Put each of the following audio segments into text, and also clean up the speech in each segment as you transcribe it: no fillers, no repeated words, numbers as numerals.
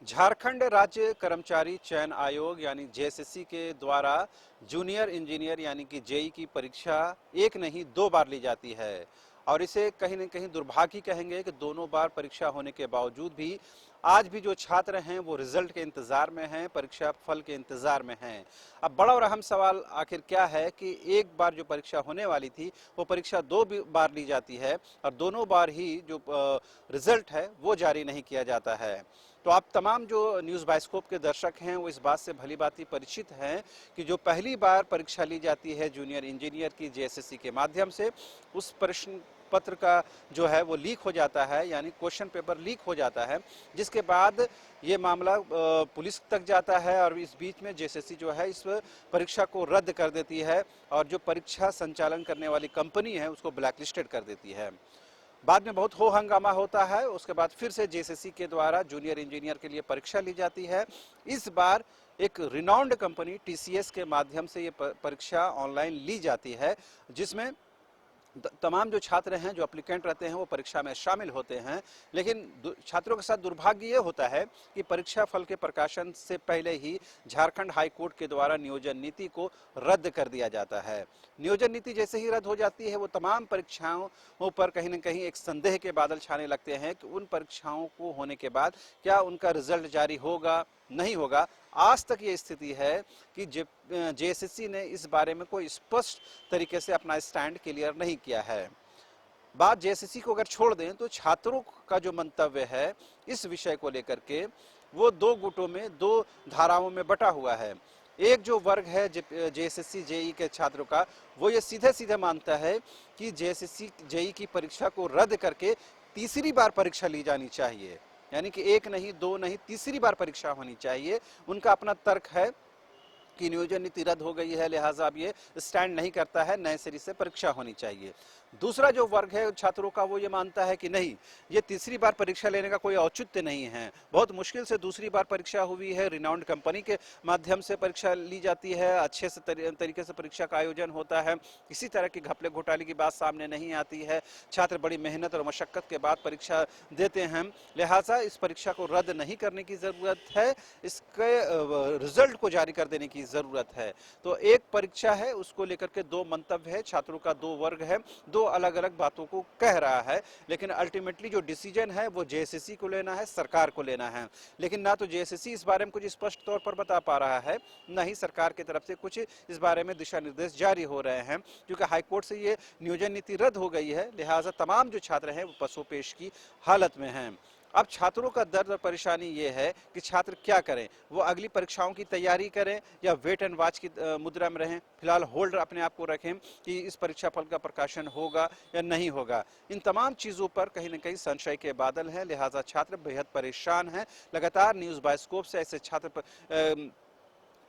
झारखंड राज्य कर्मचारी चयन आयोग यानी जेएसएससी के द्वारा जूनियर इंजीनियर यानी कि जेई की परीक्षा एक नहीं दो बार ली जाती है और इसे कहीं न कहीं दुर्भाग्य कहेंगे कि दोनों बार परीक्षा होने के बावजूद भी आज भी जो छात्र हैं वो रिजल्ट के इंतज़ार में हैं, परीक्षा फल के इंतज़ार में हैं। अब बड़ा और अहम सवाल आखिर क्या है कि एक बार जो परीक्षा होने वाली थी वो परीक्षा बार ली जाती है और दोनों बार ही जो रिजल्ट है वो जारी नहीं किया जाता है। तो आप तमाम जो न्यूज़ बाइस्कोप के दर्शक हैं वो इस बात से भली भांति परिचित हैं कि जो पहली बार परीक्षा ली जाती है जूनियर इंजीनियर की जेएसएससी के माध्यम से, उस प्रश्न पत्र का जो है वो लीक हो जाता है, यानी क्वेश्चन पेपर लीक हो जाता है, जिसके बाद ये मामला पुलिस तक जाता है और इस बीच में जेएसएससी जो है इस परीक्षा को रद्द कर देती है और जो परीक्षा संचालन करने वाली कंपनी है उसको ब्लैकलिस्टेड कर देती है। बाद में बहुत हो हंगामा होता है। उसके बाद फिर से जेएसएससी के द्वारा जूनियर इंजीनियर के लिए परीक्षा ली जाती है। इस बार एक रिनाउंड कंपनी टीसीएस के माध्यम से ये परीक्षा ऑनलाइन ली जाती है, जिसमें तमाम जो छात्र हैं, जो एप्लीकेंट रहते हैं वो परीक्षा में शामिल होते हैं। लेकिन छात्रों के साथ दुर्भाग्य ये होता है कि परीक्षा फल के प्रकाशन से पहले ही झारखंड हाई कोर्ट के द्वारा नियोजन नीति को रद्द कर दिया जाता है। नियोजन नीति जैसे ही रद्द हो जाती है वो तमाम परीक्षाओं पर कहीं न कहीं एक संदेह के बादल छाने लगते हैं कि उन परीक्षाओं को होने के बाद क्या उनका रिजल्ट जारी होगा, नहीं होगा। आज तक ये स्थिति है कि जेएसएससी ने इस बारे में कोई स्पष्ट तरीके से अपना स्टैंड क्लियर नहीं किया है। बात जेएसएससी को अगर छोड़ दें तो छात्रों का जो मंतव्य है इस विषय को लेकर के वो दो गुटों में, दो धाराओं में बटा हुआ है। एक जो वर्ग है जेएसएससी जेई के छात्रों का, वो ये सीधे सीधे मानता है कि जेएसएससी जेई की परीक्षा को रद्द करके तीसरी बार परीक्षा ली जानी चाहिए, यानी कि एक नहीं, दो नहीं, तीसरी बार परीक्षा होनी चाहिए। उनका अपना तर्क है कि नियोजन नीति रद्द हो गई है, लिहाजा अब ये स्टैंड नहीं करता है, नए सिरे से परीक्षा होनी चाहिए। दूसरा जो वर्ग है छात्रों का, वो ये मानता है कि नहीं, ये तीसरी बार परीक्षा लेने का कोई औचित्य नहीं है। बहुत मुश्किल से दूसरी बार परीक्षा हुई है, रिनाउंड कंपनी के माध्यम से परीक्षा ली जाती है, अच्छे से तरीके से परीक्षा का आयोजन होता है, किसी तरह की घपले घोटाले की बात सामने नहीं आती है। छात्र बड़ी मेहनत और मशक्कत के बाद परीक्षा देते हैं, लिहाजा इस परीक्षा को रद्द नहीं करने की ज़रूरत है, इसके रिजल्ट को जारी कर देने की ज़रूरत है। तो एक परीक्षा है, उसको लेकर के दो मंतव्य है, छात्रों का दो वर्ग है, दो अलग अलग बातों को कह रहा है। लेकिन अल्टीमेटली जो डिसीजन है वो जेएसएससी को लेना है, सरकार को लेना है। लेकिन ना तो जेएसएससी इस बारे में कुछ स्पष्ट तौर पर बता पा रहा है, ना ही सरकार की तरफ से कुछ इस बारे में दिशा निर्देश जारी हो रहे हैं। क्योंकि हाईकोर्ट से ये नियोजन नीति रद्द हो गई है, लिहाजा तमाम जो छात्र हैं वो पसोपेश की हालत में हैं। अब छात्रों का दर्द और परेशानी ये है कि छात्र क्या करें, वो अगली परीक्षाओं की तैयारी करें या वेट एंड वॉच की मुद्रा में रहें, फिलहाल होल्ड अपने आप को रखें कि इस परीक्षा फल का प्रकाशन होगा या नहीं होगा। इन तमाम चीज़ों पर कहीं न कहीं संशय के बादल हैं, लिहाजा छात्र बेहद परेशान हैं। लगातार न्यूज़ बाइस्कोप से ऐसे छात्र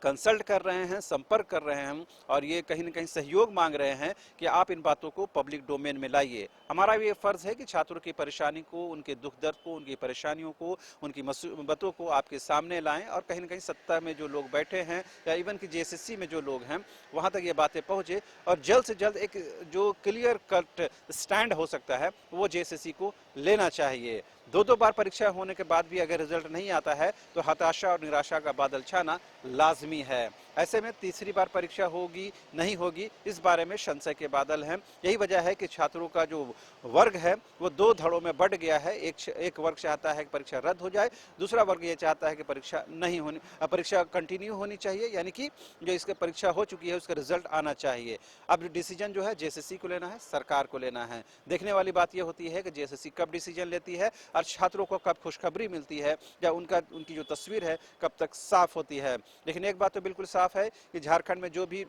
कंसल्ट कर रहे हैं, संपर्क कर रहे हैं और ये कहीं न कहीं सहयोग मांग रहे हैं कि आप इन बातों को पब्लिक डोमेन में लाइए। हमारा भी ये फ़र्ज़ है कि छात्रों की परेशानी को, उनके दुख दर्द को, उनकी परेशानियों को, उनकी मुसीबतों को आपके सामने लाएं और कहीं न कहीं सत्ता में जो लोग बैठे हैं या इवन कि जेएसएससी में जो लोग हैं वहाँ तक ये बातें पहुँचे और जल्द से जल्द एक जो क्लियर कट स्टैंड हो सकता है वो जेएसएससी को लेना चाहिए। दो बार परीक्षा होने के बाद भी अगर रिजल्ट नहीं आता है तो हताशा और निराशा का बादल छाना लाजमी है। ऐसे में तीसरी बार परीक्षा होगी, नहीं होगी, इस बारे में संशय के बादल हैं। यही वजह है कि छात्रों का जो वर्ग है वो दो धड़ों में बढ़ गया है। एक वर्ग चाहता है कि परीक्षा रद्द हो जाए, दूसरा वर्ग ये चाहता है कि परीक्षा कंटिन्यू होनी चाहिए, यानी कि जो इसकी परीक्षा हो चुकी है उसका रिजल्ट आना चाहिए। अब डिसीजन जो है जेएसएससी को लेना है, सरकार को लेना है। देखने वाली बात यह होती है कि जेएसएससी कब डिसीजन लेती है और छात्रों को कब खुशखबरी मिलती है या उनकी जो तस्वीर है कब तक साफ होती है। लेकिन एक बात तो बिल्कुल साफ है कि झारखंड में जो भी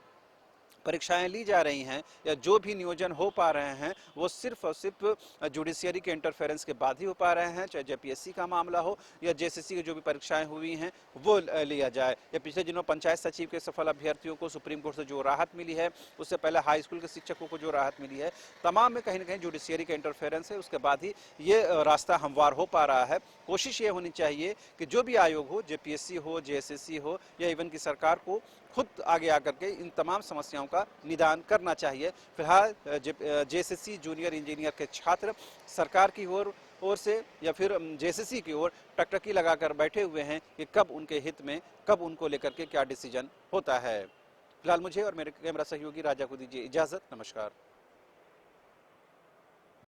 परीक्षाएं ली जा रही हैं या जो भी नियोजन हो पा रहे हैं वो सिर्फ और सिर्फ जुडिशियरी के इंटरफेरेंस के बाद ही हो पा रहे हैं, चाहे जेपीएससी का मामला हो या जेएसएससी की जो भी परीक्षाएं हुई हैं वो लिया जाए। या पिछले दिनों पंचायत सचिव के सफल अभ्यर्थियों को सुप्रीम कोर्ट से जो राहत मिली है, उससे पहले हाई स्कूल के शिक्षकों को जो राहत मिली है, तमाम में कहीं ना कहीं जुडिशियरी का इंटरफेरेंस है, उसके बाद ही ये रास्ता हमवार हो पा रहा है। कोशिश ये होनी चाहिए कि जो भी आयोग हो, जेपीएससी हो, जेएसएससी हो या इवन की सरकार को खुद आगे आकर के इन तमाम समस्याओं का निदान करना चाहिए। फिलहाल जेएसएससी जूनियर इंजीनियर के छात्र सरकार की ओर ओर से या फिर जेसीसी की ओर टकटकी लगाकर बैठे हुए हैं कि कब उनके हित में, कब उनको लेकर के क्या डिसीजन होता है। फिलहाल मुझे और मेरे कैमरा सहयोगी राजा को दीजिए इजाजत। नमस्कार।